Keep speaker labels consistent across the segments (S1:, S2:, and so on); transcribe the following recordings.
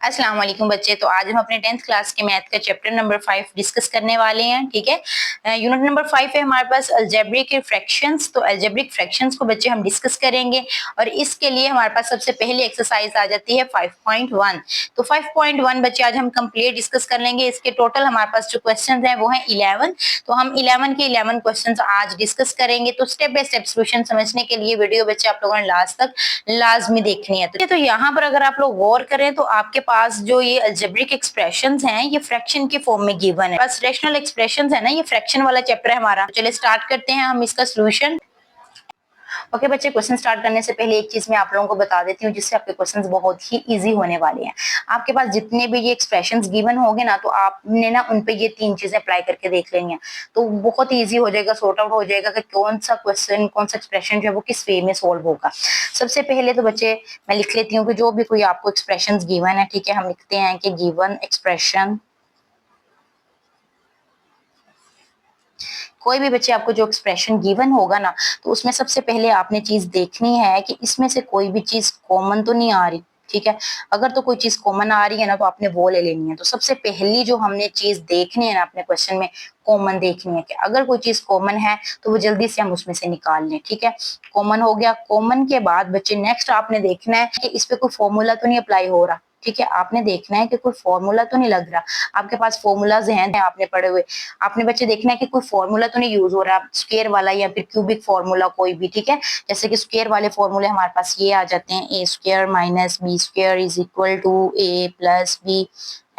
S1: अस्सलाम वालेकुम बच्चे। तो आज हम अपने 10th क्लास के मैथ का चैप्टर नंबर 5 डिस्कस करने वाले हैं। ठीक है, यूनिट नंबर 5 है हमारे पास अलजेब्रिक फ्रैक्शंस। तो अलजेब्रिक फ्रैक्शंस को बच्चे हम डिस्कस करेंगे और इसके लिए हमारे पास सबसे पहली एक्सरसाइज आ जाती है 5.1। तो 5.1 बच्चे आज हम कंप्लीट डिस्कस कर लेंगे। इसके टोटल हमारे पास जो क्वेश्चन है वो है 11। तो हम 11 के 11 क्वेश्चन आज डिस्कस करेंगे। तो स्टेप बाय स्टेप सोल्यूशन समझने के लिए वीडियो बच्चे आप लोगों ने लास्ट तक लाजमी देखनी है। तो यहाँ पर अगर आप लोग गौर करें तो आपके पास जो ये अलजेब्रिक एक्सप्रेशंस हैं ये फ्रैक्शन के फॉर्म में गिवन है। बस रैशनल एक्सप्रेशंस है ना, ये फ्रैक्शन वाला चैप्टर है हमारा। तो चलिए स्टार्ट करते हैं हम इसका सॉल्यूशन। ओके बच्चे, क्वेश्चन स्टार्ट करने से पहले एक चीज मैं आप लोगों को बता देती हूँ जिससे आपके क्वेश्चंस बहुत ही इजी होने वाले हैं। आपके पास जितने भी ये एक्सप्रेशंस गिवन होंगे ना, तो आपने ना उन पे ये तीन चीजें अप्लाई करके देख लेंगे तो बहुत इजी हो जाएगा, सॉर्ट आउट हो जाएगा कि कौन सा क्वेश्चन कौन सा एक्सप्रेशन जो है वो किस वे में सोल्व होगा। सबसे पहले तो बच्चे मैं लिख लेती हूँ कि जो भी कोई आपको एक्सप्रेशन गिवन है, ठीक है, हम लिखते हैं कि गिवन एक्सप्रेशन। कोई भी बच्चे आपको जो एक्सप्रेशन गिवन होगा ना, तो उसमें सबसे पहले आपने चीज देखनी है कि इसमें से कोई भी चीज कॉमन तो नहीं आ रही। ठीक है, अगर तो कोई चीज कॉमन आ रही है ना तो आपने वो ले लेनी है। तो सबसे पहली जो हमने चीज देखनी है ना अपने क्वेश्चन में, कॉमन देखनी है कि अगर कोई चीज कॉमन है तो वो जल्दी से हम उसमें से निकाल लें। ठीक है, कॉमन हो गया। कॉमन के बाद बच्चे नेक्स्ट आपने देखना है कि इस पे कोई फॉर्मूला तो नहीं अप्लाई हो रहा। ठीक है, आपने देखना है कि कोई फॉर्मूला तो नहीं लग रहा। आपके पास फॉर्मूलाज हैं आपने पढ़े हुए, आपने बच्चे देखना है कि कोई फॉर्मूला तो नहीं यूज हो रहा, स्क्वायर वाला या फिर क्यूबिक फॉर्मूला कोई भी। ठीक है, जैसे कि स्क्वायर वाले फॉर्मूले हमारे पास ये आ जाते हैं, A square minus B square is equal to A plus B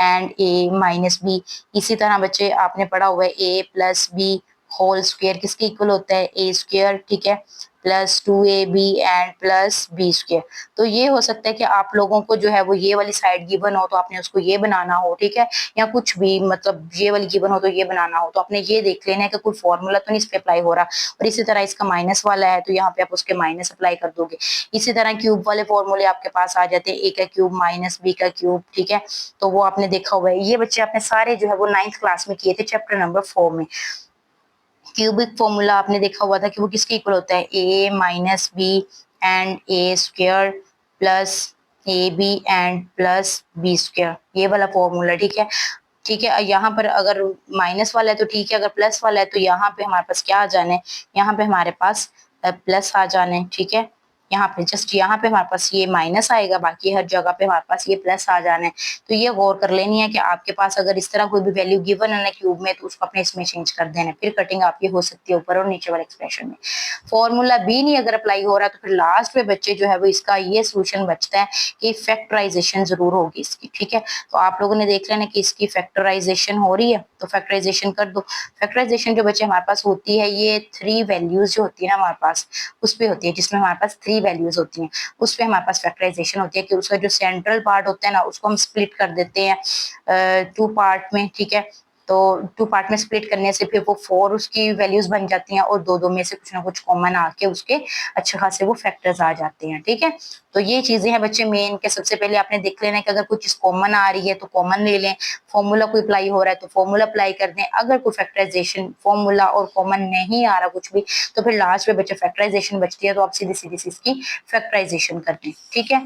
S1: and A minus B. इसी तरह बच्चे आपने पढ़ा हुआ है A plus B whole square किसके इक्वल होता है, ए स्क्वायर, ठीक है, plus 2ab and plus B square. तो ये हो सकता है कि आप लोगों को जो है वो ये वाली साइड गिवन हो तो आपने उसको ये बनाना हो। ठीक है, या कुछ भी मतलब ये वाली गिवन हो तो ये बनाना हो, तो आपने ये देख लेना है कि कोई फॉर्मूला तो नहीं इस पे अप्लाई हो रहा। और इसी तरह इसका माइनस वाला है तो यहाँ पे आप उसके माइनस अप्लाई कर दोगे। इसी तरह क्यूब वाले फॉर्मूले आपके पास आ जाते हैं, ए का क्यूब माइनस बी का क्यूब। ठीक है, तो वो आपने देखा हुआ है। ये बच्चे आपने सारे जो है वो 9th क्लास में किए थे चैप्टर नंबर 4 में। क्यूबिक फॉर्मूला आपने देखा हुआ था कि वो किसके इक्वल होता है, A minus B and A square plus A B and plus B square, ये वाला फॉर्मूला। ठीक है, ठीक है, यहाँ पर अगर माइनस वाला है तो ठीक है, अगर प्लस वाला है तो यहाँ पे हमारे पास क्या आ जाना है, यहाँ पे हमारे पास प्लस आ जाना है। ठीक है, यहाँ पे जस्ट यहाँ पे हमारे पास ये माइनस आएगा, बाकी हर जगह पे हमारे पास ये प्लस आ जाना है। तो ये गौर कर लेनी है कि आपके पास अगर इस तरह कोई भी वैल्यू गिवन है ना क्यूब में, तो उसको अपने इसमें चेंज कर देना है। फिर कटिंग आपकी हो सकती है ऊपर और नीचे वाले एक्सप्रेशन में। फॉर्मूला बी नहीं अगर अप्लाई हो रहा तो फिर लास्ट में बच्चे जो है वो इसका ये सोल्यूशन बचता है कि फैक्टराइजेशन जरूर होगी इसकी। ठीक है, तो आप लोगों ने देख लेना कि इसकी फैक्टराइजेशन हो रही है तो फैक्टराइजेशन कर दो। फैक्टराइजेशन जो बच्चे हमारे पास होती है ये 3 वैल्यूज जो होती है ना हमारे पास उस पे होती है, जिसमें हमारे पास 3 वैल्यूज होती हैं, उस पे हमारे पास फैक्टराइजेशन होती है कि उसका जो सेंट्रल पार्ट होता है ना उसको हम स्प्लिट कर देते हैं 2 पार्ट में। ठीक है, तो 2 पार्ट में स्प्लिट करने से फिर वो 4 उसकी वैल्यूज बन जाती हैं और दो में से कुछ ना कुछ कॉमन आके उसके अच्छे खासे वो फैक्टर्स आ जाते हैं। ठीक है, तो ये चीजें हैं बच्चे मेन के। सबसे पहले आपने देख लेना है कि अगर कुछ चीज कॉमन आ रही है तो कॉमन ले लें, फॉर्मूला कोई अप्लाई हो रहा है तो फॉर्मूला अप्लाई कर दें। अगर कोई फैक्टराइजेशन फॉर्मूला और कॉमन नहीं आ रहा कुछ भी तो फिर लास्ट में बच्चे फैक्टराइजेशन बचती है तो आप सीधी सीधी इसकी फैक्टराइजेशन कर दें। ठीक है,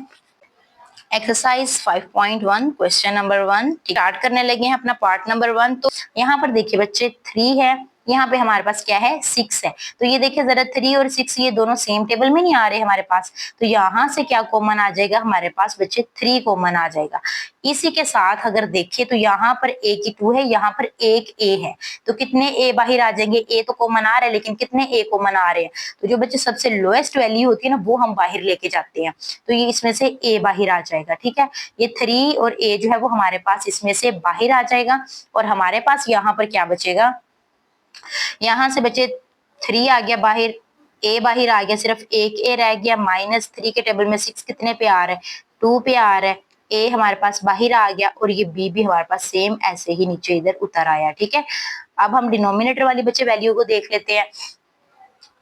S1: एक्सरसाइज 5.1 क्वेश्चन नंबर 1 स्टार्ट करने लगे हैं अपना पार्ट नंबर 1। तो यहाँ पर देखिए बच्चे 3 है, यहाँ पे हमारे पास क्या है 6 है। तो ये देखिए जरा 3 और 6 ये दोनों सेम टेबल में नहीं आ रहे हमारे पास, तो यहाँ से क्या कॉमन आ जाएगा हमारे पास बच्चे 3 कॉमन आ जाएगा। इसी के साथ अगर देखें तो यहाँ पर ए की 2 है, यहाँ पर एक ए है, तो कितने ए बाहर आ जाएंगे, ए तो कॉमन आ रहे हैं लेकिन कितने ए कॉमन आ रहे हैं, तो जो बच्चे सबसे लोएस्ट वैल्यू होती है ना वो हम बाहर लेके जाते हैं, तो ये इसमें से ए बाहर आ जाएगा। ठीक है, ये 3 और ए जो है वो हमारे पास इसमें से बाहर आ जाएगा और हमारे पास यहाँ पर क्या बचेगा, यहाँ से बचे 3 आ गया बाहर, ए बाहर आ गया, सिर्फ एक ए रह गया। -3 के टेबल में 6 कितने पे आ रहा है, 2 पे आ रहा है। ए हमारे पास बाहर आ गया और ये बी भी हमारे पास सेम ऐसे ही नीचे इधर उतर आया। ठीक है, अब हम डिनोमिनेटर वाली बच्चे वैल्यू को देख लेते हैं।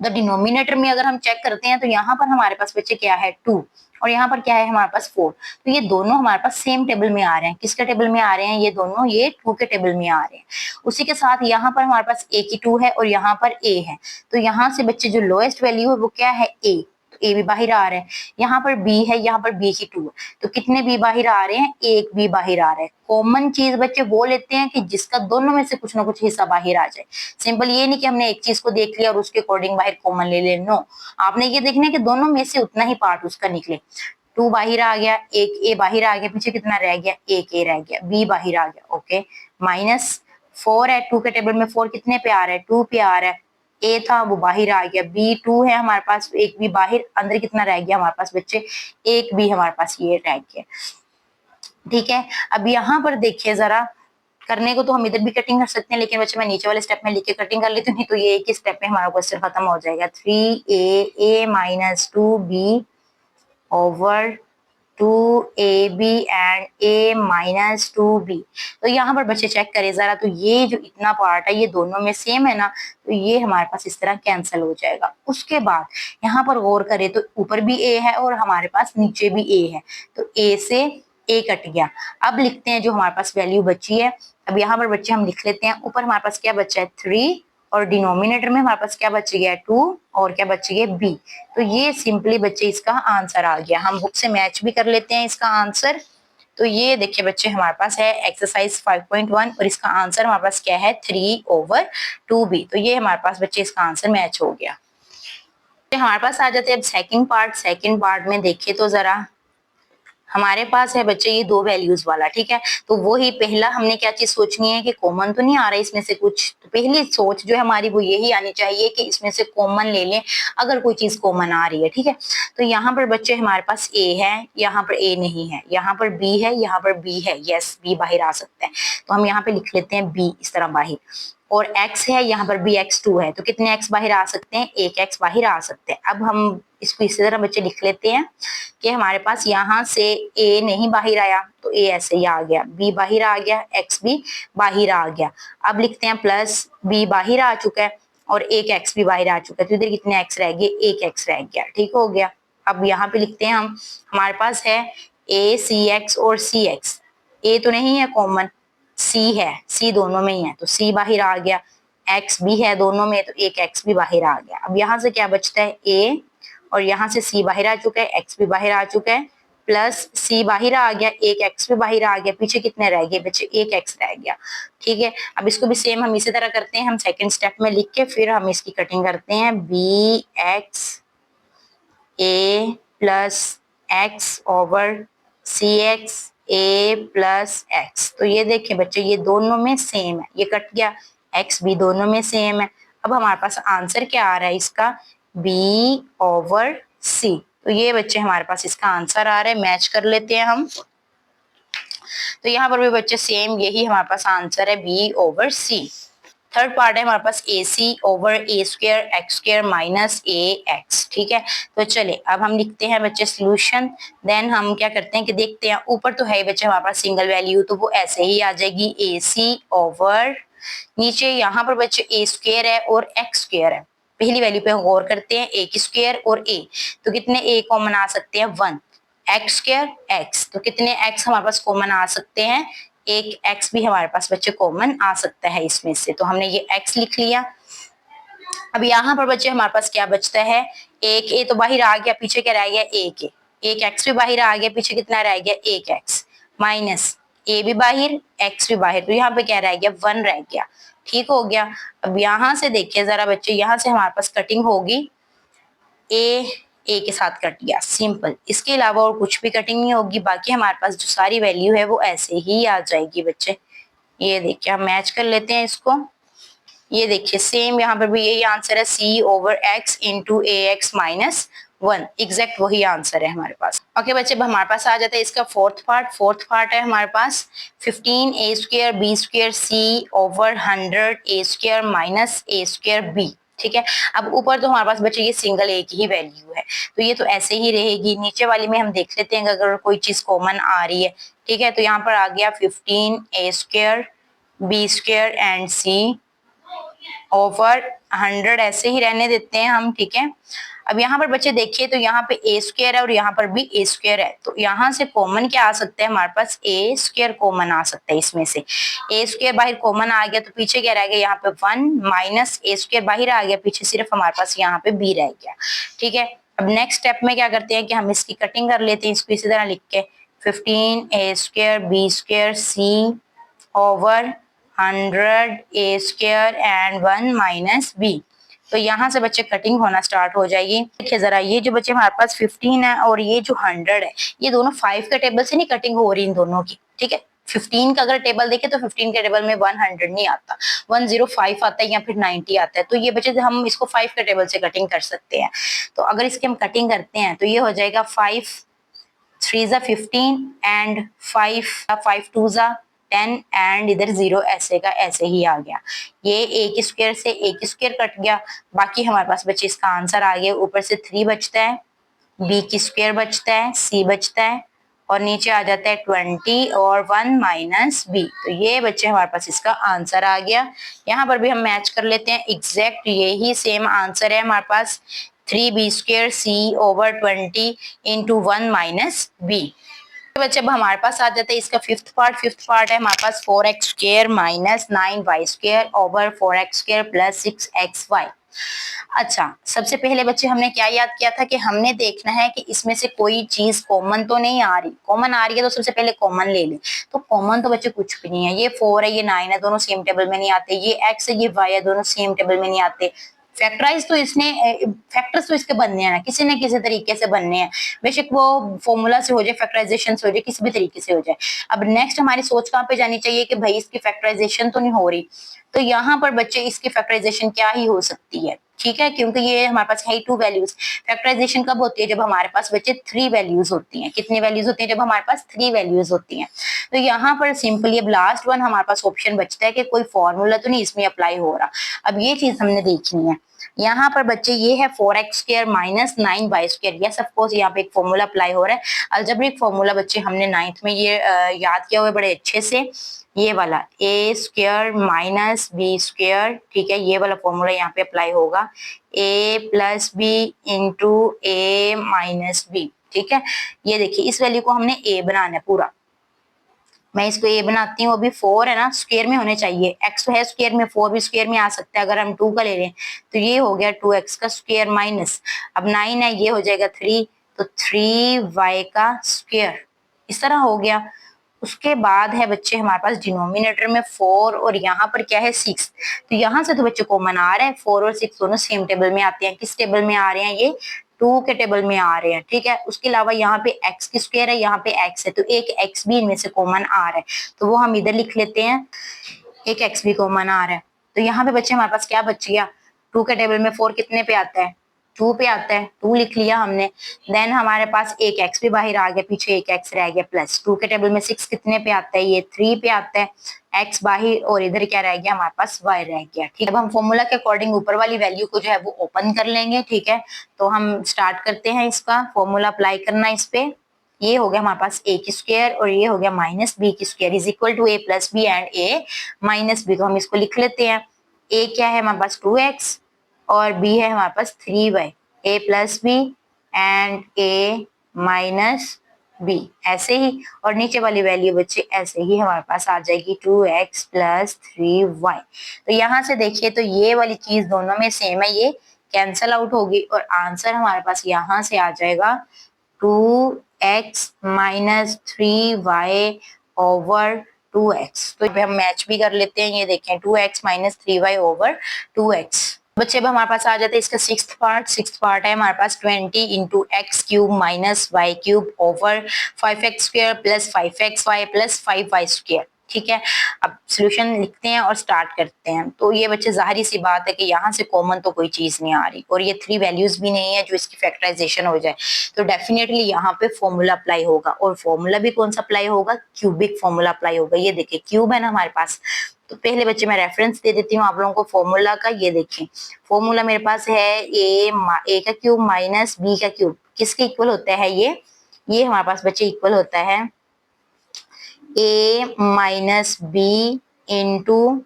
S1: तो डिनोमिनेटर में अगर हम चेक करते हैं तो यहाँ पर हमारे पास बच्चे क्या है 2 और यहाँ पर क्या है हमारे पास 4, तो ये दोनों हमारे पास सेम टेबल में आ रहे हैं। किसके टेबल में आ रहे हैं, ये दोनों ये 2 के टेबल में आ रहे हैं। उसी के साथ यहाँ पर हमारे पास ए की 2 है और यहाँ पर ए है, तो यहाँ से बच्चे जो लोएस्ट वैल्यू है वो क्या है ए, तो ए भी बाहर आ रहा है, यहाँ पर बी है, यहाँ पर बी की 2 है, तो कितने बी बाहर आ रहे हैं, एक बी बाहर आ रहा है। कॉमन चीज बच्चे वो लेते हैं कि जिसका दोनों में से कुछ ना कुछ हिस्सा बाहर आ जाए। सिंपल ये नहीं कि हमने एक चीज को देख लिया और उसके अकॉर्डिंग बाहर कॉमन ले ले, नो, आपने ये देखना है कि दोनों में से उतना ही पार्ट उसका निकले। 2 बाहर आ गया, एक ए बाहर आ गया, पीछे कितना रह गया, एक ए रह गया, बी बाहर आ गया, ओके, माइनस 4 है, 2 के टेबल में 4 कितने पे आ रहा है, 2 पे आ रहा है, ए था वो बाहर आ गया, बी 2 है हमारे पास, एक बी बाहर, अंदर कितना रह गया हमारे पास बच्चे, एक बी हमारे पास ये रह गया। ठीक है, अब यहाँ पर देखिए जरा, करने को तो हम इधर भी कटिंग कर सकते हैं, लेकिन बच्चे मैं नीचे वाले स्टेप में लिख के कटिंग कर लेती हूँ, नहीं तो ये एक ही स्टेप में हमारा क्वेश्चन खत्म हो जाएगा। 3a minus 2b over 2ab and a minus 2b। तो यहाँ पर बच्चे चेक करें जरा, तो ये जो इतना पार्ट है ये दोनों में सेम है ना, तो ये हमारे पास इस तरह कैंसिल हो जाएगा। उसके बाद यहाँ पर गौर करें तो ऊपर भी a है और हमारे पास नीचे भी a है, तो a से a कट गया। अब लिखते हैं जो हमारे पास वैल्यू बची है। अब यहाँ पर बच्चे हम लिख लेते हैं, ऊपर हमारे पास क्या बचा है 3 और डिनोमिनेटर में हमारे पास क्या बच गया 2 और क्या बच गया b। तो ये सिंपली बच्चे इसका आंसर आ गया। हम बुक से मैच भी कर लेते हैं इसका आंसर। तो ये देखिए बच्चे हमारे पास है एक्सरसाइज 5.1 और इसका आंसर हमारे पास क्या है 3/2b। तो ये हमारे पास बच्चे इसका आंसर मैच हो गया। तो हमारे पास आ जाते हैं अब सेकंड पार्ट। सेकंड पार्ट में देखिए तो जरा हमारे पास है बच्चे ये 2 वैल्यूज वाला, ठीक है। तो वो ही पहला हमने क्या चीज सोचनी है कि कॉमन तो नहीं आ रहा है इसमें से कुछ, तो पहली सोच जो है हमारी वो यही आनी चाहिए कि इसमें से कॉमन ले लें अगर कोई चीज कॉमन आ रही है, ठीक है। तो यहाँ पर बच्चे हमारे पास ए है, यहाँ पर ए नहीं है, यहाँ पर बी है, यहाँ पर बी है, यस बी बाहर आ सकता है, तो हम यहाँ पे लिख लेते हैं बी इस तरह बाहर। और x है, यहाँ पर भी x2 है, तो कितने x बाहर आ सकते हैं, एक x बाहर आ सकते हैं। अब हम इसको इसी तरह बच्चे लिख लेते हैं कि हमारे पास यहाँ से a नहीं बाहर आया तो a ऐसे ही आ गया, b बाहर आ गया, x भी बाहर आ गया। अब लिखते हैं प्लस b बाहर आ चुका है और एक x भी बाहर आ चुका है, तो इधर कितने x रह गए, एक x रह गया, ठीक हो गया। अब यहाँ पे लिखते हैं हम, हमारे पास है a cx और cx, a तो नहीं है कॉमन, c है, c दोनों में ही है, तो c बाहर आ गया, x भी है दोनों में, तो एक x भी बाहर आ गया। अब यहाँ से क्या बचता है a और यहाँ से c बाहर आ चुका है, x भी बाहर आ चुका है, प्लस c बाहर आ गया, एक x भी बाहर आ गया, पीछे कितने रह गए बच्चे, एक x रह गया, ठीक है। अब इसको भी सेम हम इसी तरह करते हैं, हम सेकंड स्टेप में लिख के फिर हम इसकी कटिंग करते हैं, bx a plus x over cx a plus x। तो ये देखिए बच्चे ये दोनों में सेम है, ये कट गया, x भी दोनों में सेम है। अब हमारे पास आंसर क्या आ रहा है इसका, b ओवर c। तो ये बच्चे हमारे पास इसका आंसर आ रहा है, मैच कर लेते हैं हम। तो यहाँ पर भी बच्चे सेम यही हमारे पास आंसर है, b over c। Third part है हमारे पास AC ओवर ए स्क्वायर एक्स स्क्वायर माइनस ए एक्स, ठीक है। तो चले अब हम लिखते हैं बच्चे सॉल्यूशन, देन हम क्या करते हैं कि देखते हैं, ऊपर तो है बच्चे हमारे पास सिंगल वैल्यू, तो वो ऐसे ही आ जाएगी AC ओवर, नीचे यहाँ पर बच्चे ए स्क्वायर है और एक्स स्क्वायर है, पहली वैल्यू पे हम गौर करते हैं, ए की स्क्वायर और ए, तो कितने ए कॉमन आ सकते हैं 1, एक्स स्क्वायर एक्स, तो कितने एक्स हमारे पास कॉमन आ सकते हैं, एक x भी हमारे पास बच्चे कॉमन आ सकता है इसमें से, तो हमने ये x लिख लिया। अब यहाँ पर बच्चे हमारे पास क्या बचता है, एक a तो बाहर आ गया, पीछे क्या रह गया, एक x भी बाहर आ गया, पीछे कितना रह गया, एक x माइनस a भी बाहर x भी बाहर, तो यहाँ पे क्या रह गया 1 रह गया, ठीक हो गया। अब यहाँ से देखिए जरा बच्चे, यहाँ से हमारे पास कटिंग होगी, ए के साथ कट गया, सिंपल, इसके अलावा और कुछ भी कटिंग नहीं होगी, बाकी हमारे पास जो सारी वैल्यू है वो ऐसे ही आ जाएगी बच्चे। ये देखिए हम मैच कर लेते हैं इसको, ये देखिए सेम यहाँ पर भी यही आंसर है, c ओवर x इंटू ए एक्स माइनस 1, एग्जैक्ट वही आंसर है हमारे पास। ओके बच्चे, अब हमारे पास आ जाता है इसका फोर्थ पार्ट। फोर्थ पार्ट है हमारे पास 15a square b square c over 100 a square minus a square b, ठीक है। अब ऊपर तो हमारे पास बच्चे ये सिंगल ए की ही वैल्यू है, तो ये तो ऐसे ही रहेगी। नीचे वाली में हम देख लेते हैं अगर कोई चीज कॉमन आ रही है, ठीक है। तो यहाँ पर आ गया 15a square b square and c over 100, ऐसे ही रहने देते हैं हम, ठीक है। अब यहाँ पर बच्चे देखिए तो यहाँ पे ए स्क्वायर है और यहाँ पर भी ए स्क्वायर है, तो यहाँ से कॉमन क्या आ सकता है, हमारे पास ए स्क्वायर कॉमन आ सकता है इसमें से। ए स्क्वायर बाहर कॉमन आ गया तो पीछे क्या रह गया, यहाँ पे 1 माइनस ए स्क्वायर बाहर आ गया, पीछे सिर्फ हमारे पास यहाँ पे बी रह गया, ठीक है। अब नेक्स्ट स्टेप में क्या करते हैं कि हम इसकी कटिंग कर लेते हैं, इसको इसी तरह लिख के 15a² b² c over 100a² and 1 minus b। तो यहाँ से बच्चे कटिंग होना स्टार्ट हो जाएगी। देखिए जरा, ये जो बच्चे हमारे पास 15 है और ये जो 100 है, ये दोनों 5 के टेबल से नहीं कटिंग हो रही इन दोनों की, ठीक है। 15 का अगर टेबल देखे तो 15 के टेबल में 100 नहीं आता, 105 आता है या फिर 90 आता है। तो ये बच्चे हम इसको 5 के टेबल से कटिंग कर सकते हैं। तो अगर इसकी हम कटिंग करते हैं तो ये हो जाएगा 5 3 ज़ा 15 एंड 5 2 ज़ा 10 एंड इधर 0 ऐसे का ऐसे ही आ गया। ये ए की स्क्वायर से ए की स्क्वायर कट गया, बाकी हमारे पास बच्चे इसका आंसर आ गया। ऊपर से 3 बचता है, बी की स्क्वायर बचता है, सी बचता है और नीचे आ जाता है 20 और 1 माइनस बी। तो ये बच्चे हमारे पास इसका आंसर आ गया। यहाँ पर भी हम मैच कर लेते हैं, एग्जैक्ट यही सेम आंसर है हमारे पास, 3b² c over 20 into 1 minus b. बच्चे अब हमारे पास आ जाता है इसका फिफ्थ पार्ट है हमारे पास 4x² minus 9y² over 4x² plus 6xy। अच्छा, सबसे पहले बच्चे हमने क्या याद किया था कि हमने देखना है कि इसमें से कोई चीज कॉमन तो नहीं आ रही। कॉमन आ रही है तो सबसे पहले कॉमन ले लें। तो कॉमन तो बच्चे कुछ भी नहीं है, ये 4 है, ये 9 है, दोनों सेम टेबल में नहीं आते। ये x है, ये y है, दोनों सेम टेबल में नहीं आते। फैक्टराइज तो इसने फैक्टर्स तो इसके बनने हैं ना, किसी न किसी तरीके से बनने हैं, बेशक वो फॉर्मूला से हो जाए, फैक्टराइजेशन से हो जाए, किसी भी तरीके से हो जाए। अब नेक्स्ट हमारी सोच कहाँ पे जानी चाहिए कि भाई इसकी फैक्टराइजेशन तो नहीं हो रही। तो यहाँ पर बच्चे इसकी फैक्टराइजेशन क्या ही हो सकती है, ठीक है, क्योंकि ये हमारे पास है 2 वैल्यूज। फैक्टराइजेशन कब होती है? जब हमारे पास बच्चे 3 वैल्यूज होती हैं। कितनी वैल्यूज होती हैं? जब हमारे पास 3 वैल्यूज होती हैं। तो यहाँ पर सिंपली अब लास्ट वन हमारे पास ऑप्शन बचता है कि कोई फॉर्मूला तो नहीं इसमें अप्लाई हो रहा। अब ये चीज हमने देखनी है। यहाँ पर बच्चे ये है 4x² minus 9y²। Yes of course यहाँ पे एक फॉर्मूला अप्लाई हो रहा है, अलजेब्रिक फॉर्मूला। बच्चे हमने 9th में ये याद किया हुआ है बड़े अच्छे से, ये वाला a² माइनस b², ठीक है, ये वाला फॉर्मूला यहाँ पे अप्लाई होगा, a plus b into a minus B, ठीक है। ये देखिए इस वैल्यू को हमने a बनाना है पूरा। मैं इसको a बनाती हूँ। अभी 4 है ना, स्क्वायर में होने चाहिए, x तो है स्क्वायर में, 4 भी स्क्वायर में आ सकता है। अगर हम 2 का ले लें तो ये हो गया 2x का स्क्वायर माइनस, अब 9 है, ये हो जाएगा 3, तो 3y का स्क्वायर, इस तरह हो गया। उसके बाद है बच्चे हमारे पास डिनोमिनेटर में 4 और यहाँ पर क्या है 6। तो यहाँ से तो बच्चे कॉमन आ रहा है, 4 और 6 दोनों सेम टेबल में आते हैं। किस टेबल में आ रहे हैं? ये 2 के टेबल में आ रहे हैं, ठीक है। उसके अलावा यहाँ पे x की स्क्वायर है, यहाँ पे x है, तो एक x भी इनमें से कॉमन आ रहा है, तो वो हम इधर लिख लेते हैं, एक x भी कॉमन आ रहा है। तो यहाँ पे बच्चे हमारे पास क्या बच गया? 2 के टेबल में 4 कितने पे आता है? 2 पे आता है, 2 लिख लिया हमने। देन हमारे पास एक x भी बाहर आ गया, पीछे एक x रह गया प्लस 2 के टेबल में 6 कितने पे आता है? ये 3 पे आता है, x बाहर, और इधर क्या रह गया हमारे पास? y रह गया, ठीक है। अब हम फॉर्मूला के अकॉर्डिंग ऊपर वाली वैल्यू को जो है वो ओपन कर लेंगे, ठीक है। तो हम स्टार्ट करते हैं इसका फॉर्मूला अप्लाई करना इस पे। ये हो गया हमारे पास a की स्क्वायर और ये हो गया माइनस b की square is equal to a plus B and a minus b। तो हम इसको लिख लेते हैं। a क्या है हमारे पास? 2x और b है हमारे पास 3y, a plus B and a minus b, ऐसे ही। और नीचे वाली वैल्यू बच्चे ऐसे ही हमारे पास आ जाएगी 2x प्लस 3y। तो यहाँ से देखिए तो ये वाली चीज दोनों में सेम है, ये कैंसल आउट होगी और आंसर हमारे पास यहाँ से आ जाएगा 2x minus 3y over 2x। तो हम मैच भी कर लेते हैं, ये देखें 2x minus 3y over 2x। बच्चे अब हमारे पास आ जाते हैं इसका सिक्स्थ पार्ट है हमारे पास 20 into x³ minus y³ over 5x² plus 5xy plus 5y², ठीक है। अब सॉल्यूशन लिखते हैं और स्टार्ट करते हैं। तो ये बच्चे जाहिर सी बात है कि यहाँ से कॉमन तो कोई चीज नहीं आ रही और ये 3 वैल्यूज भी नहीं है जो इसकी फैक्टराइजेशन हो जाए, तो डेफिनेटली यहाँ पे फॉर्मूला अप्लाई होगा। और फॉर्मूला भी कौन सा अप्लाई होगा? क्यूबिक फॉर्मूला अप्लाई होगा। ये देखिए क्यूब है ना हमारे पास, तो पहले बच्चे मैं रेफरेंस दे देती हूँ आप लोगों को फॉर्मूला का। ये देखिए फॉर्मूला मेरे पास है ए का क्यूब माइनस बी का क्यूब, किसके इक्वल होता है? ये हमारे पास बच्चे इक्वल होता है a minus b into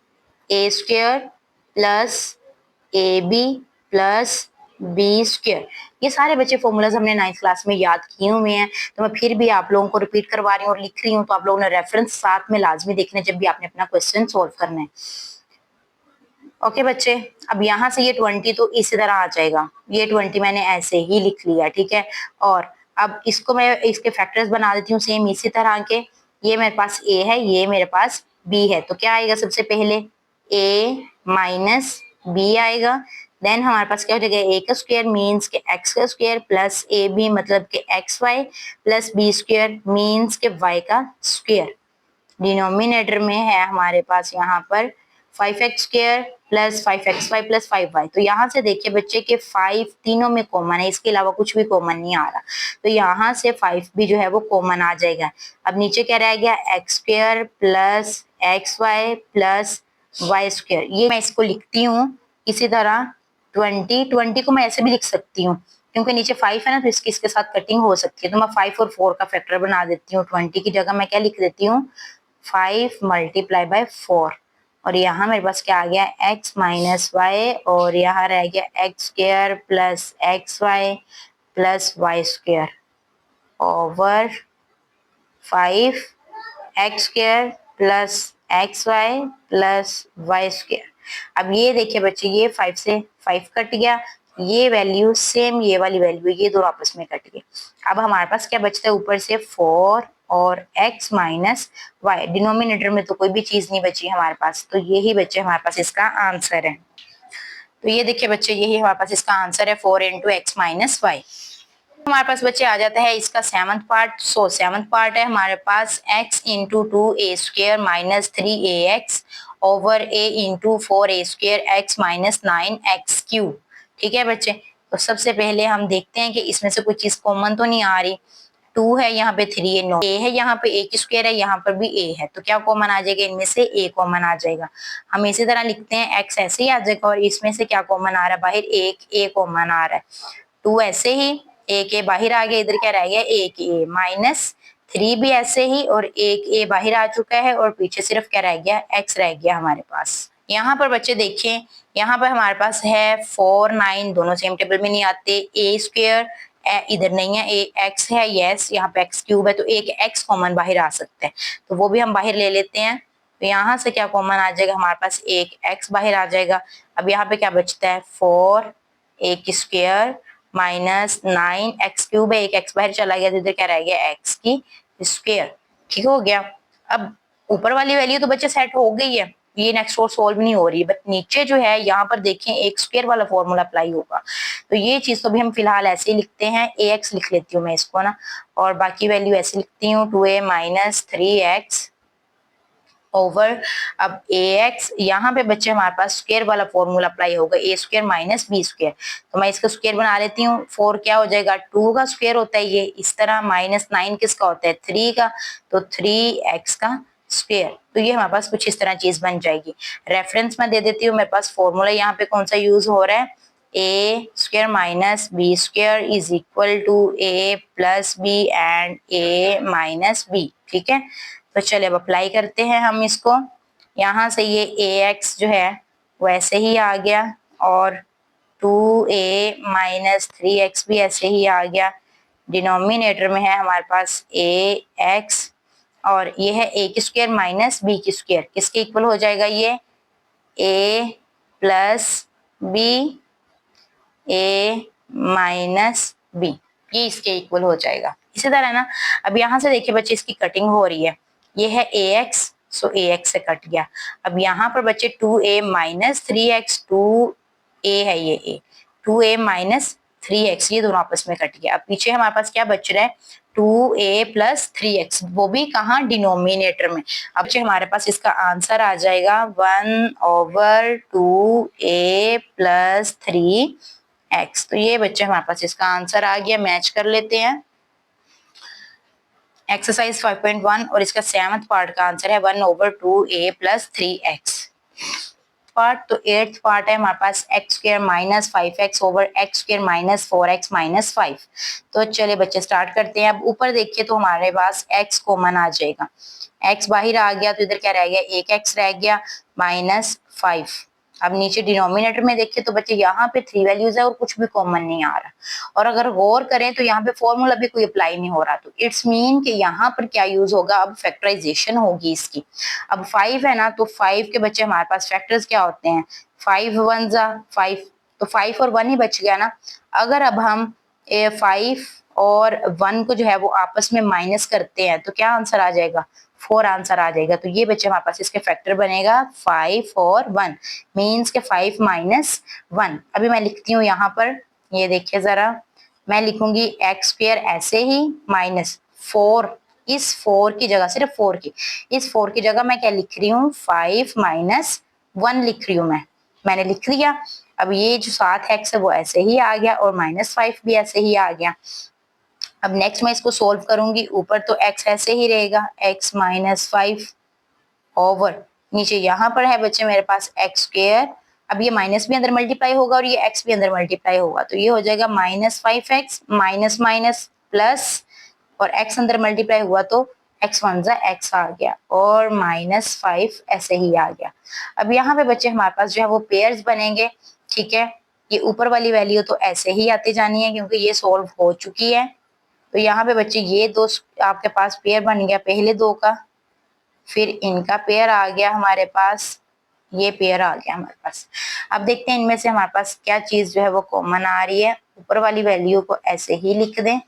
S1: a² plus A b plus b²। ये सारे बच्चे फॉर्मूलाज हमने 9th क्लास में याद किए हुए हैं, तो मैं फिर भी आप लोगों को रिपीट करवा रही हूँ और लिख रही हूँ, तो आप लोगों ने रेफरेंस साथ में लाजमी देखना जब भी आपने अपना क्वेश्चन सॉल्व करना है। ओके बच्चे, अब यहाँ से ये 20 तो इसी तरह आ जाएगा, ये 20 मैंने ऐसे ही लिख लिया, ठीक है। और अब इसको मैं इसके फैक्टर्स बना देती हूँ सेम इसी तरह के। ये मेरे पास a है, ये मेरे पास b है, तो क्या आएगा सबसे पहले a माइनस बी आएगा। देन हमारे पास क्या हो जाएगा, a का स्क्वायर मीन्स के x का स्क्वायर प्लस ए बी मतलब के x y plus B square means के y का स्क्वायर। डिनोमिनेटर में है हमारे पास यहाँ पर 5x square plus 5xy plus 5y। तो यहाँ से देखिए बच्चे के 5 तीनों में कॉमन है, इसके अलावा कुछ भी कॉमन नहीं आ रहा, तो यहाँ से 5 भी जो है वो कॉमन आ जाएगा। अब नीचे क्या रह गया, x square plus xy plus y square. ये मैं इसको लिखती हूँ इसी तरह 20 को मैं ऐसे भी लिख सकती हूँ क्योंकि नीचे 5 है ना, तो इसके साथ कटिंग हो सकती है, तो मैं 5 और 4 का फैक्टर बना देती हूँ। 20 की जगह मैं क्या लिख देती हूँ, 5 मल्टीप्लाई बाय 4, और यहाँ मेरे पास क्या आ गया, x माइनस वाई, और यहाँ रह गया x square plus x y plus y square over 5 x square plus x y plus y square. अब ये देखिए बच्चे, ये 5 से 5 कट गया, ये वैल्यू सेम ये वाली वैल्यू, ये दोनों आपस में कट गए। अब हमारे पास क्या बचता है, ऊपर से 4 और x माइनस वाई। डिनोमिनेटर में तो कोई भी चीज नहीं बची हमारे पास, तो यही बच्चे हमारे पास इसका आंसर है। तो ये देखिए बच्चे, यही हमारे पास इसका आंसर है 4 इंटू एक्स माइनस वाई। हमारे पास बच्चे आ जाता है इसका सेवंथ पार्ट। सो सेवंथ पार्ट है हमारे पास x into 2a square minus 3ax over a into 4a square x minus 9x cube. ठीक है बच्चे, तो सबसे पहले हम देखते हैं कि इसमें से कोई चीज कॉमन तो नहीं आ रही। 2 है यहाँ पे, 3 है, 9 a है, यहाँ पे a की स्क्वायर है, यहाँ पर भी a है, तो क्या कॉमन आ जाएगा, इनमें से a कॉमन आ जाएगा। हम इसी तरह लिखते हैं x ऐसे ही आ जाएगा, और इसमें से क्या कॉमन आ रहा है, बाहर एक a कॉमन आ रहा है। 2 ऐसे ही, एक ए बाहर आ गया, इधर क्या रह गया, एक ए माइनस 3 भी ऐसे ही, और एक ए बाहर आ चुका है, और पीछे सिर्फ क्या रह गया, x रह गया हमारे पास। यहाँ पर बच्चे देखिए, यहाँ पर हमारे पास है 4 9, दोनों सेम टेबल में नहीं आते। ए स्क्वायर इधर नहीं है, ए एक्स है, यस यहाँ पे एक्स क्यूब है, तो एक एक्स कॉमन बाहर आ सकता है, तो वो भी हम बाहर ले लेते हैं। तो यहाँ से क्या कॉमन आ जाएगा, हमारे पास एक एक्स बाहर आ जाएगा। अब यहाँ पे क्या बचता है, 4 एक स्क्वायर माइनस 9 एक्स क्यूब है, एक एक्स बाहर चला गया, तो इधर क्या रह गया, एक्स की स्क्वायर। ठीक हो गया। अब ऊपर वाली वैल्यू तो बच्चे सेट हो गई है, ये नेक्स्ट और सॉल्व नहीं हो रही है, बट नीचे जो है यहाँ पर देखें एक स्क्वायर वाला फॉर्मूला अप्लाई होगा, तो ये चीज तो भी हम फिलहाल ऐसे ही लिखते हैं, ए एक्स लिख लेती हूँ मैं इसको ना, और बाकी वैल्यू ऐसे लिखती हूँ 2a माइनस 3x ओवर। अब ए एक्स यहाँ पे बच्चे हमारे पास स्क्वायर वाला फॉर्मूला अप्लाई होगा, ए स्क्वायर माइनस बी स्क्वायर, तो मैं इसका स्क्वायर बना लेती हूँ। 4 क्या हो जाएगा, 2 का स्क्वायर होता है ये इस तरह, माइनस 9 किसका होता है, 3 का, तो 3x का स्क्वायर। तो ये हमारे पास कुछ इस तरह चीज बन जाएगी। रेफरेंस में दे देती हूँ, मेरे पास फॉर्मूला यहाँ पे कौन सा यूज हो रहा है, A square minus B square is equal to A plus B and A minus B. ठीक है, तो चलिए अब अप्लाई करते हैं हम इसको। यहाँ से ये ए एक्स जो है वैसे ही आ गया, और 2a माइनस 3x भी ऐसे ही आ गया। डिनोमिनेटर में है हमारे पास ए एक्स, और ये है ए की स्क्वायर माइनस बी की स्क्वायर, किसके इक्वल हो जाएगा, ये ए प्लस बी ए माइनस बी, ये इसके इक्वल हो जाएगा। इसी तरह ना, अब यहाँ से देखिए बच्चे इसकी कटिंग हो रही है, ये है ए एक्स, सो ए एक्स से कट गया। अब यहाँ पर बच्चे 2a माइनस 3x, 2a है ये a, 2a माइनस 3x, ये दोनों आपस में कट गया। अब पीछे हमारे पास क्या बच रहा है, 2a प्लस 3x, वो भी कहाँ, डिनोमिनेटर में। अब बच्चे हमारे पास इसका आंसर आ जाएगा 1 ओवर 2a प्लस 3x। तो ये बच्चे हमारे पास इसका आंसर आ गया। मैच कर लेते हैं एक्सरसाइज 5.1, और इसका 7th पार्ट का आंसर है 1 over 2a plus 3x part. तो 8th पार्ट है हमारे पास X square minus 5x over X square minus 4x minus 5। तो चलिए बच्चे स्टार्ट करते हैं। अब ऊपर देखिए तो हमारे पास x कॉमन आ जाएगा, x बाहर आ गया, तो इधर क्या रह गया, एक x रह गया माइनस 5। अब नीचे डिनोमिनेटर में देखिए तो बच्चे यहाँ पे 3 वैल्यूज है और कुछ भी कॉमन नहीं आ रहा, और अगर गौर करें तो यहाँ पे फॉर्मूला भी कोई अप्लाई नहीं हो रहा, तो इट्स मीन कि यहाँ पर क्या यूज होगा, अब फैक्टराइजेशन होगी इसकी। अब 5 है ना, तो 5 के बच्चे हमारे पास फैक्टर्स क्या होते हैं, 5 1 जा 5, तो 5 और 1 ही बच गया ना। अगर अब हम 5 और 1 को जो है वो आपस में माइनस करते हैं तो क्या आंसर आ जाएगा, 4 आंसर आ जाएगा। तो ये बच्चे हमारे पास इसके फैक्टर बनेगा 5 और 1, मीन्स के 5 माइनस 1। अभी मैं लिखती हूँ यहाँ पर, ये देखिए जरा, मैं लिखूंगी एक्स स्क्वायर ऐसे ही माइनस 4, इस 4 की जगह, सिर्फ 4 की, इस 4 की जगह मैं क्या लिख रही हूँ, 5 माइनस 1 लिख रही हूँ मैंने लिख लिया। अब ये जो 7 एक्स है वो ऐसे ही आ गया और -5 भी ऐसे ही आ गया। अब नेक्स्ट मैं इसको सोल्व करूंगी, ऊपर तो x ऐसे ही रहेगा, x माइनस 5 ओवर नीचे यहाँ पर है बच्चे मेरे पास एक्स स्क्वायर। अब ये माइनस भी अंदर मल्टीप्लाई होगा और ये x भी अंदर मल्टीप्लाई होगा, तो ये हो जाएगा -5x माइनस माइनस प्लस, और x अंदर मल्टीप्लाई हुआ तो x वन जा x आ गया और -5 ऐसे ही आ गया। अब यहाँ पे बच्चे हमारे पास जो है वो पेयर्स बनेंगे, ठीक है। ये ऊपर वाली वैल्यू तो ऐसे ही आती जानी है क्योंकि ये सोल्व हो चुकी है। तो यहाँ पे बच्चे ये दो आपके पास पेयर बन गया, पहले दो का, फिर इनका पेयर आ गया हमारे पास, ये पेयर आ गया हमारे पास। अब देखते हैं इनमें से हमारे पास क्या चीज जो है वो कॉमन आ रही है। ऊपर वाली वैल्यू को ऐसे ही लिख दें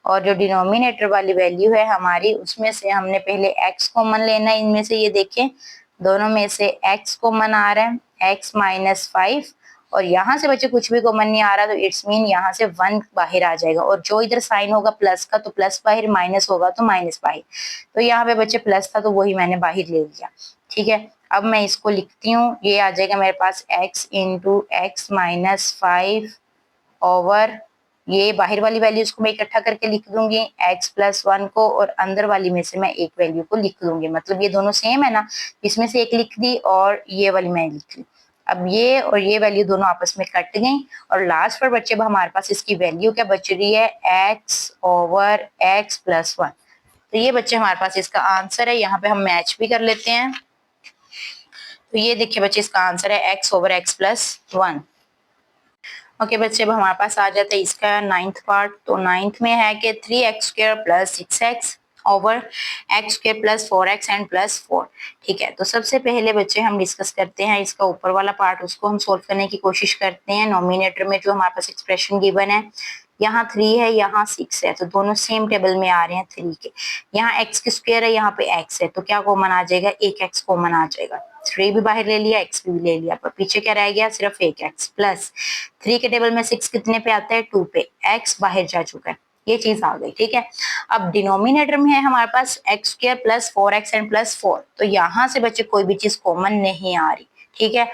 S1: और जो डिनोमिनेटर वाली वैल्यू है हमारी, उसमें से हमने पहले x कॉमन लेना है। इनमें से ये देखें दोनों में से x कॉमन आ रहा है, x माइनस 5, और यहाँ से बच्चे कुछ भी कॉमन नहीं आ रहा तो इट्स मीन यहाँ से 1 बाहर आ जाएगा, और जो इधर साइन होगा प्लस का तो प्लस बाहर, माइनस होगा तो माइनस बाहर। तो यहाँ पे बच्चे प्लस था तो वही मैंने बाहर ले लिया, ठीक है। अब मैं इसको लिखती हूँ, ये आ जाएगा मेरे पास x into x minus 5 over, ये बाहर वाली वैल्यूज को मैं इकट्ठा करके लिख दूंगी x प्लस 1 को, और अंदर वाली में से मैं एक वैल्यू को लिख दूंगी, मतलब ये दोनों सेम है ना, इसमें से एक लिख दी और ये वाली मैं लिख ली। अब ये और ये वैल्यू दोनों आपस में कट गई और लास्ट पर बच्चे हमारे पास इसकी वैल्यू क्या बच रही है, x ओवर x प्लस 1। तो ये बच्चे हमारे पास इसका आंसर है। यहाँ पे हम मैच भी कर लेते हैं, तो ये देखिए बच्चे इसका आंसर है x over x plus 1। Okay बच्चे, अब हमारे पास आ जाता है इसका 9th पार्ट। तो 9th में है कि 3x square plus 6x over x square plus 4x and plus 4, ठीक है। तो सबसे पहले बच्चे हम डिस्कस करते हैं इसका ऊपर वाला पार्ट, उसको हम सोल्व करने की कोशिश करते हैं। नोमिनेटर में जो हमारे पास एक्सप्रेशन गिवन है, यहाँ 3 है यहाँ 6 है, तो दोनों सेम टेबल में आ रहे हैं 3 के। यहाँ x की स्क्वायर है, यहाँ पे x है, तो क्या कॉमन आ जाएगा, एक x कॉमन आ जाएगा। 3 भी बाहर ले लिया, x भी ले लिया, पर पीछे क्या रह गया, सिर्फ एक x प्लस 3 के टेबल में 6 कितने पे आता है, 2 पे, x बाहर जा चुका है, ये चीज आ गई, ठीक है। अब डिनोमिनेटर में है हमारे पास X square plus 4x and plus 4, तो यहाँ से बच्चे कोई भी चीज कॉमन नहीं आ रही, ठीक है।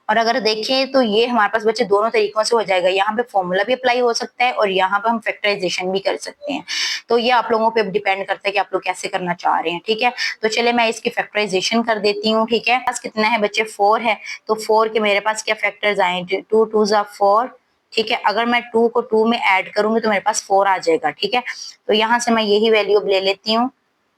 S1: और अगर देखें तो ये हमारे पास बच्चे दोनों तरीकों से हो जाएगा, यहाँ पे फॉर्मूला भी अप्लाई हो सकता है और यहाँ पे हम फैक्टराइजेशन भी कर सकते हैं। तो ये आप लोगों पे डिपेंड करता है कि आप लोग कैसे करना चाह रहे हैं, ठीक है। तो चले मैं इसकी फैक्टराइजेशन कर देती हूँ, ठीक है। पास कितना है बच्चे, 4 है, तो 4 के मेरे पास क्या फैक्टर्स आए, 2 2 जा 4, ठीक है। अगर मैं 2 को 2 में ऐड करूंगी तो मेरे पास 4 आ जाएगा, ठीक है। तो यहाँ से मैं यही वैल्यू ले लेती हूँ,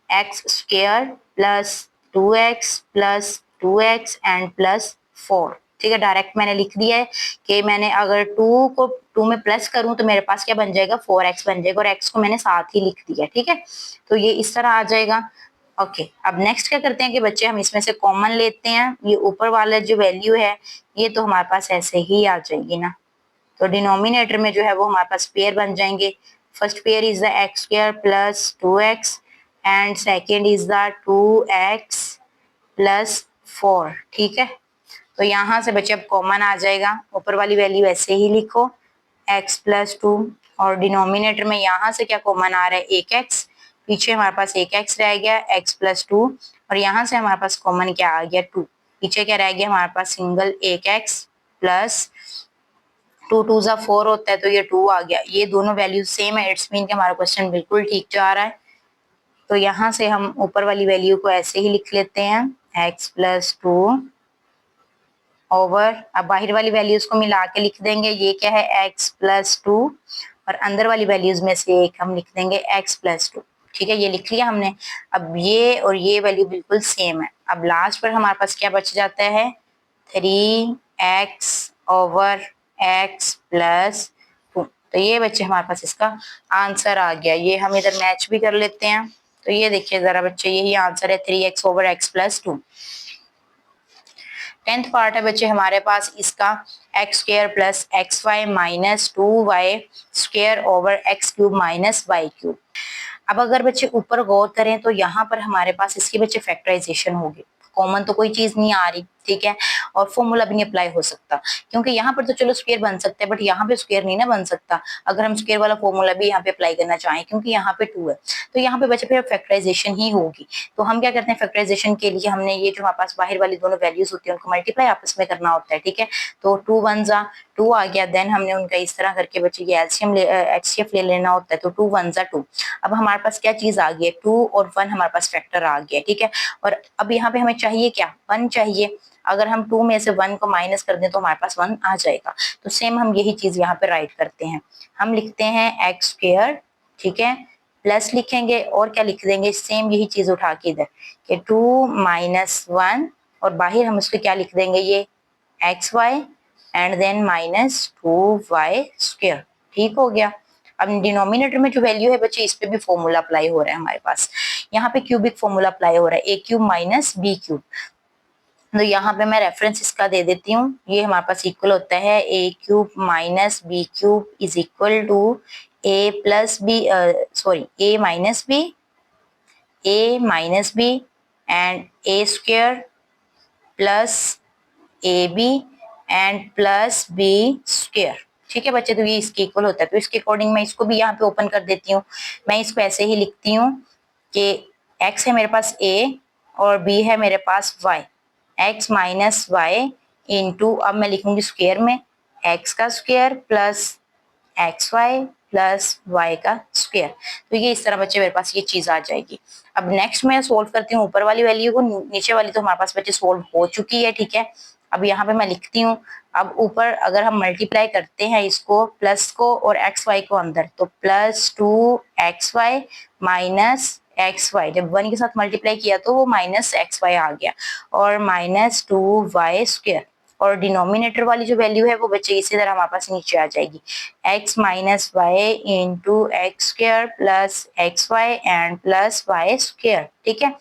S1: x square plus 2x plus 2x and plus 4, ठीक है। डायरेक्ट मैंने लिख दिया है कि मैंने अगर 2 को 2 में प्लस करूं तो मेरे पास क्या बन जाएगा, 4x बन जाएगा, और x को मैंने साथ ही लिख दिया, ठीक है। तो ये इस तरह आ जाएगा। ओके, अब नेक्स्ट क्या करते हैं कि बच्चे हम इसमें से कॉमन लेते हैं, ये ऊपर वाला जो वैल्यू है ये तो हमारे पास ऐसे ही आ जाएगी ना। तो डिनोमिनेटर में जो है वो हमारे पास पेयर बन जाएंगे। First pair is the x square plus 2x and second is the 2x plus 4, ठीक है। तो यहाँ से बच्चे अब कॉमन आ जाएगा, ऊपर वाली वैल्यू ऐसे ही लिखो x प्लस 2, और डिनोमिनेटर में यहाँ से क्या कॉमन आ रहा है, एक x, पीछे हमारे पास एक x रह गया, x प्लस 2, और यहाँ से हमारे पास कॉमन क्या आ गया, 2, पीछे क्या रह गया हमारे पास, सिंगल एक x प्लस 2 2 जा 4 होता है, तो ये 2 आ गया। ये दोनों वैल्यू सेम है, इट्स मीन कि हमारा क्वेश्चन बिल्कुल ठीक जा रहा है। तो यहाँ से हम ऊपर वाली वैल्यू को ऐसे ही लिख लेते हैं, x प्लस 2 ओवर, अब बाहर वाली वैल्यूज को मिला के लिख देंगे, ये क्या है, x प्लस 2, और अंदर वाली वैल्यूज में से एक हम लिख देंगे x प्लस 2, ठीक है। ये लिख लिया हमने। अब ये और ये वैल्यू बिल्कुल सेम है। अब लास्ट पर हमारे पास क्या बच जाता है, 3x/x+2। तो ये बच्चे हमारे पास इसका आंसर आ गया। ये हम इधर मैच भी कर लेते हैं। तो ये देखिए जरा बच्चे, यही आंसर है 3x/x+2। 10th पार्ट है बच्चे हमारे पास इसका x² + xy - 2y² / अब अगर बच्चे ऊपर गौर करें तो यहाँ पर हमारे पास इसकी बच्चे फैक्टराइजेशन होगी। कॉमन तो कोई चीज नहीं आ रही, ठीक है, और फॉर्मूला भी नहीं अप्लाई हो सकता, क्योंकि यहाँ पर तो चलो स्क्वायर बन सकता है, बट यहाँ पे स्क्वायर नहीं ना बन सकता अगर हम स्क्वायर वाला फॉर्मूला भी यहाँ पे अप्लाई करना चाहें, क्योंकि यहाँ पे 2 है। तो यहाँ पे बच्चे फिर फैक्टराइजेशन ही होगी। तो हम क्या करते हैं, फैक्टराइजेशन के लिए हमने ये जो हमारे पास बाहर वाली दोनों वैल्यूज होती है उनको मल्टीप्लाई आपस में करना होता है, ठीक है। तो 2 1 जा 2 आ गया, देन हमने उनका इस तरह करके बच्चे ये एलसीएम एचसीएफ ले लेना होता है। तो 2 1 जा 2। अब हमारे पास क्या चीज आ गई है, 2 और 1 हमारे पास फैक्टर आ गया, ठीक है। और अब यहाँ पे हमें चाहिए क्या, 1 चाहिए। अगर हम 2 में से 1 को माइनस कर दें तो हमारे पास 1 आ जाएगा। तो सेम हम यही चीज यहाँ पे राइट करते हैं। हम लिखते हैं x², ठीक है, प्लस लिखेंगे और क्या लिख देंगे, सेम यही चीज उठा के इधर कि 2 - 1, और बाहर हम उसको क्या लिख देंगे, ये xy एंड देन -2y²। ठीक हो गया। अब डिनोमिनेटर में जो वैल्यू है बच्चे, इस पे भी फॉर्मूला अप्लाई हो रहा है हमारे पास। यहाँ पे क्यूबिक फॉर्मूला अप्लाई हो रहा है, a³ - b³। तो यहाँ पे मैं रेफरेंस इसका दे देती हूँ। ये हमारे पास इक्वल होता है a³ - b³ is equal to a minus B and a² plus ab and plus b²। ठीक है बच्चे, तो ये इसके इक्वल होता है। तो इसके अकॉर्डिंग मैं इसको भी यहाँ पे ओपन कर देती हूँ। मैं इसको ऐसे ही लिखती हूँ कि x है मेरे पास a और b है मेरे पास y। x minus y into, अब मैं लिखूंगी स्क्वायर में, x का square plus xy plus y का स्क्वायर। तो ये इस तरह बच्चे मेरे पास ये चीज आ जाएगी। अब नेक्स्ट मैं सोल्व करती हूँ ऊपर वाली वैल्यू को, नीचे वाली तो हमारे पास बच्चे सोल्व हो चुकी है, ठीक है। अब यहाँ पे मैं लिखती हूँ, अब ऊपर अगर हम मल्टीप्लाई करते हैं इसको, प्लस को और एक्स वाई को अंदर, तो +2xy माइनस xy, जब 1 के साथ मल्टीप्लाई किया तो वो -xy आ गया, और -2y²। और डिनोमिनेटर वाली जो वैल्यू है वो बच्चे इसी तरह हमारे पास नीचे आ जाएगी, x minus y into x² plus xy and plus y²। ठीक है।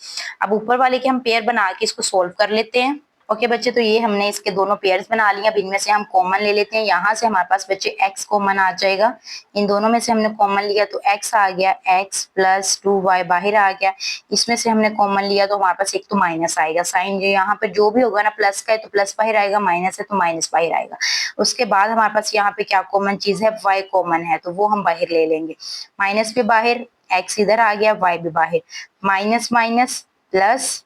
S1: अब ऊपर वाले के हम पेयर बना के इसको सोल्व कर लेते हैं। ओके बच्चे, तो ये हमने इसके दोनों पेयर्स बना लिए। अब इनमें से हम कॉमन ले लेते हैं। यहाँ से हमारे पास बच्चे x कॉमन आ जाएगा। इन दोनों में से हमने कॉमन लिया तो x आ गया, x प्लस 2y बाहर आ गया। इसमें से हमने कॉमन लिया तो हमारे पास एक तो माइनस आएगा। साइन जो यहाँ पे जो भी होगा ना, प्लस का है तो प्लस बाहर आएगा, माइनस है तो माइनस बाहर आएगा। उसके बाद हमारे पास यहाँ पे क्या कॉमन चीज है, y कॉमन है, तो वो हम बाहर ले लेंगे। माइनस पे बाहर, x इधर आ गया, y भी बाहर, माइनस माइनस प्लस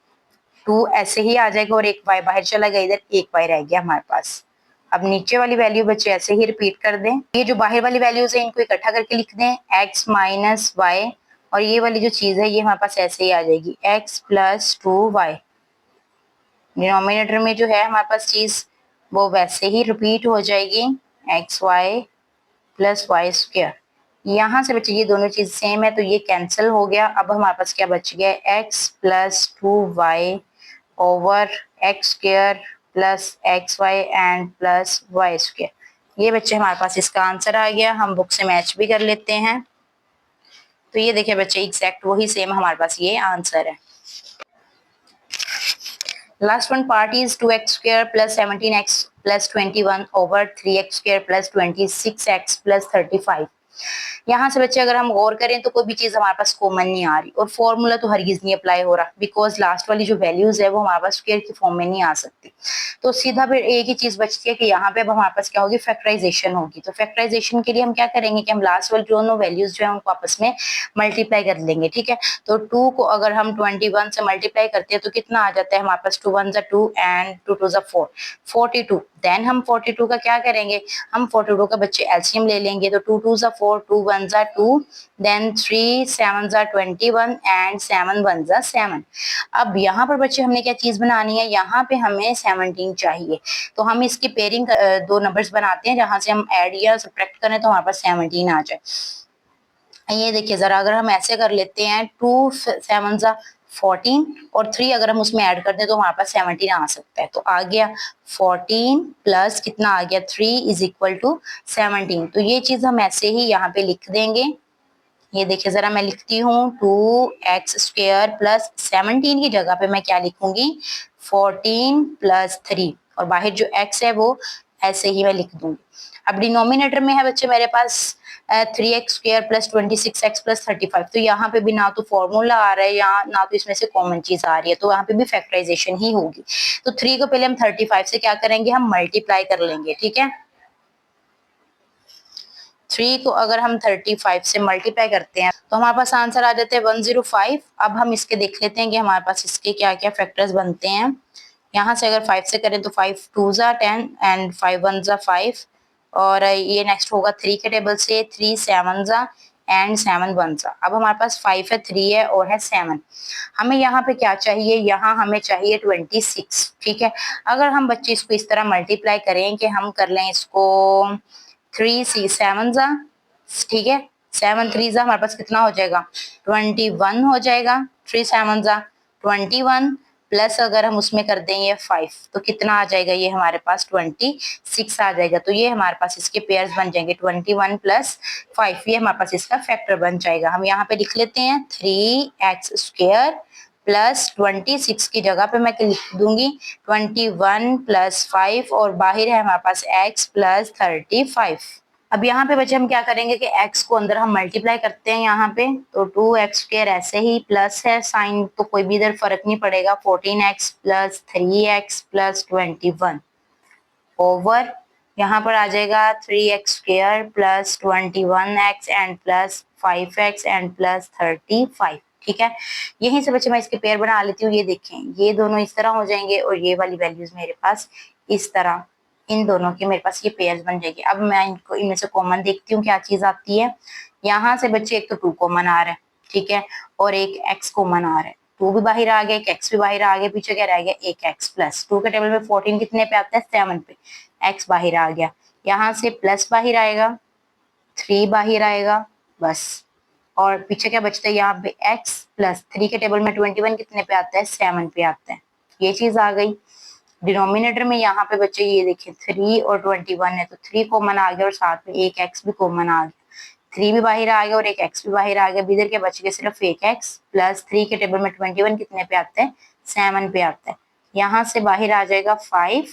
S1: 2 ऐसे ही आ जाएगा, और एक y बाहर चला गया, इधर एक y रह गया हमारे पास। अब नीचे वाली वैल्यू बच्चे ऐसे ही रिपीट कर दें। ये जो बाहर वाली वैल्यूज है इनको इकट्ठा करके लिख दें, x माइनस वाई, और ये वाली जो चीज है ये हमारे पास ऐसे ही आ जाएगी, x प्लस 2y। डिनोमिनेटर में जो है हमारे पास चीज वो वैसे ही रिपीट हो जाएगी, xy प्लस y²। यहाँ से बच्चे ये दोनों चीज सेम है तो ये कैंसिल हो गया। अब हमारे पास क्या बच गया, x plus 2y over x² plus xy and plus y²। ये बच्चे हमारे पास इसका आंसर आ गया। हम बुक से मैच भी कर लेते हैं। तो ये देखिए बच्चे, एग्जैक्ट वही सेम हमारे पास ये आंसर है। Last one part is 2x² plus 17x plus 21 over 3x² plus 26x plus 35। यहाँ से बच्चे अगर हम गौर करें तो कोई भी चीज हमारे पास कॉमन नहीं आ रही, और फॉर्मूला तो हरगिज नहीं अप्लाई हो रहा, बिकॉज लास्ट वाली जो वैल्यूज है वो हमारे पास स्क्वायर की फॉर्म में नहीं आ सकती। तो सीधा फिर एक ही चीज बचती है कि यहाँ पे अब हमारे पास क्या होगी, फैक्टराइजेशन होगी। तो फैक्टराइजेशन के लिए हम क्या करेंगे कि हम लास्ट वाली दोनों वैल्यूज जो है उनको आपस में मल्टीप्लाई कर लेंगे, ठीक है। तो 2 को अगर हम 21 से मल्टीप्लाई करते हैं तो कितना आ जाता है हमारे पास, 2 1 2 एंड 2 2 4, 42। देन हम 42 का क्या करेंगे, हम 42 का बच्चे एलसीएम ले लेंगे। तो 2 2 4, 2 1 2, देन 3 7 21 एंड 7 1 7। अब यहाँ पर बच्चे हमने क्या चीज बनानी है, यहाँ पे हमें 17 चाहिए। तो हम इसकी पेयरिंग दो नंबर्स बनाते हैं, जहां से हम ऐड या सब्ट्रैक्ट करें तो हमारे पास 17 आ जाए। ये देखिए जरा, अगर हम ऐसे कर लेते हैं 2 7 जा 14 और 3 अगर हम उसमें ऐड कर दें तो हमारे पास 17 आ सकता है। तो आ गया 14 प्लस कितना आ गया 3 इज इक्वल टू 17। तो ये चीज हम ऐसे ही यहाँ पे लिख देंगे। ये देखिए जरा, मैं लिखती हूँ 2x² प्लस 17 की जगह पे मैं क्या लिखूंगी 14 प्लस 3 और बाहर जो x है वो ऐसे ही मैं लिख दूंगी। अब डिनोमिनेटर में है बच्चे मेरे पास 3x² प्लस 26x प्लस 35। तो यहाँ पे भी ना तो फॉर्मूला आ रहा है यहाँ, ना तो इसमें से कॉमन चीज आ रही है, तो यहाँ पे भी फैक्टराइजेशन ही होगी। तो 3 को पहले हम 35 से क्या करेंगे, हम मल्टीप्लाई कर लेंगे। ठीक है, 3 को अगर हम 35 से मल्टीप्लाई करते हैं तो हमारे पास आंसर आ जाते हैं 105। अब हम इसके देख लेते हैं कि हमारे पास इसके क्या क्या फैक्टर्स बनते हैं। यहाँ से अगर 5 से करें तो 5 2 जा 10 एंड 5 1 जा 5। और ये नेक्स्ट होगा 3 के टेबल से 3 7 जा एंड 7 1 जा। अब हमारे पास 5 है, 3 है और है 7। हमें यहाँ पे क्या चाहिए, यहाँ हमें चाहिए 26। ठीक है, अगर हम बच्चे इसको इस तरह मल्टीप्लाई करें कि हम कर लें इसको 3 सी 7 जा, ठीक है, 7 3 जा हमारे पास कितना हो जाएगा 21 हो जाएगा। 3 7 जा 21 प्लस अगर हम उसमें कर दें ये 5 तो कितना आ जाएगा, ये हमारे पास 26 आ जाएगा। तो ये हमारे पास इसके पेयर्स बन जाएंगे 21 प्लस 5, ये हमारे पास इसका फैक्टर बन जाएगा। हम यहाँ पे लिख लेते हैं 3x² प्लस 26 की जगह पे मैं लिख दूंगी 21 प्लस 5 और बाहर है हमारे पास x प्लस 35। अब यहाँ पे बच्चे हम क्या करेंगे कि x को अंदर हम मल्टीप्लाई करते हैं यहाँ पे, तो 2x² ऐसे ही प्लस है साइन तो कोई भी इधर फर्क नहीं पड़ेगा 14x plus 3x plus 21 over यहाँ पर आ जाएगा 3x² plus 21x and plus 5x and plus 35। ठीक है, यहीं से बच्चे मैं इसके पेयर बना लेती हूँ। ये देखें, ये दोनों इस तरह हो जाएंगे और ये वाली वैल्यूज मेरे पास इस तरह, इन दोनों के मेरे पास ये पेयर्स बन जाएंगे। अब मैं इनको इनमें से कॉमन देखती हूँ क्या चीज आती है। यहाँ से बच्चे एक तो 2 कॉमन आ रहा है, ठीक है, और एक x कॉमन आ रहा है। 2 भी बाहर आ गया, एक x भी बाहर आ गया, पीछे क्या रह गया एक x प्लस 2 के टेबल में 14 कितने पे आता है 7 पे, x बाहर आ गया। यहाँ से प्लस बाहर आएगा, 3 बाहर आएगा बस, और पीछे क्या बचता है यहाँ पे x प्लस 3 के टेबल में 21 कितने पे आता है 7 पे आता है। ये चीज आ गई। डिनोमिनेटर में यहाँ पे बच्चे ये देखें 3 और 21 है तो 3 कॉमन आ गया और साथ में एक x भी कॉमन आ गया। 3 भी बाहर आ गया और एक x भी बाहर आ गया, इधर के बच गए सिर्फ एक x प्लस 3 के टेबल में 21 कितने पे आता है 7 पे आता है। यहाँ से बाहर आ जाएगा 5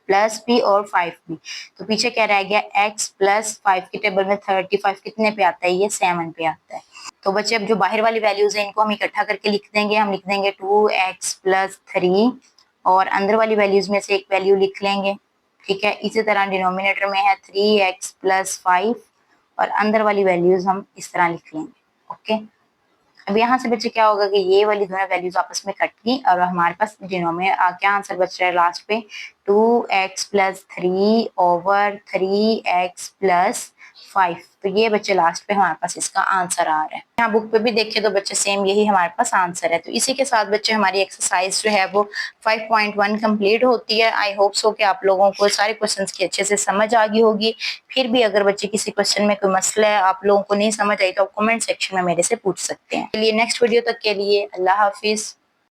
S1: प्लस b और 5b, तो पीछे क्या रह गया x प्लस 5 के टेबल में 35 कितने पे आता है ये 7 पे आता है। तो बच्चे अब जो बाहर वाली वैल्यूज है इनको हम इकट्ठा करके लिख देंगे। हम लिख देंगे 2x प्लस 3 और अंदर वाली वैल्यूज में से एक वैल्यू लिख लेंगे। ठीक है, इसी तरह डिनोमिनेटर में है 3x प्लस 5 और अंदर वाली वैल्यूज हम इस तरह लिख लेंगे। ओके, अब यहाँ से बच्चे क्या होगा कि ये वाली दोनों वैल्यूज आपस में कट गई और हमारे पास डिनोमिनेटर क्या आंसर बच रहा है लास्ट पे 2x plus 3 over 3x plus 5। तो ये बच्चे लास्ट पे हमारे पास इसका आंसर आ रहा है। यहाँ बुक पे भी देखे तो बच्चे सेम यही हमारे पास आंसर है। तो इसी के साथ बच्चे हमारी एक्सरसाइज जो है वो 5.1 कंप्लीट होती है। आई होप सो कि आप लोगों को सारे क्वेश्चंस की अच्छे से समझ आ गई होगी। फिर भी अगर बच्चे किसी क्वेश्चन में कोई मसला है, आप लोगों को नहीं समझ आई, तो आप कमेंट सेक्शन में मेरे से पूछ सकते हैं। चलिए नेक्स्ट वीडियो तक के लिए अल्लाह हाफिज।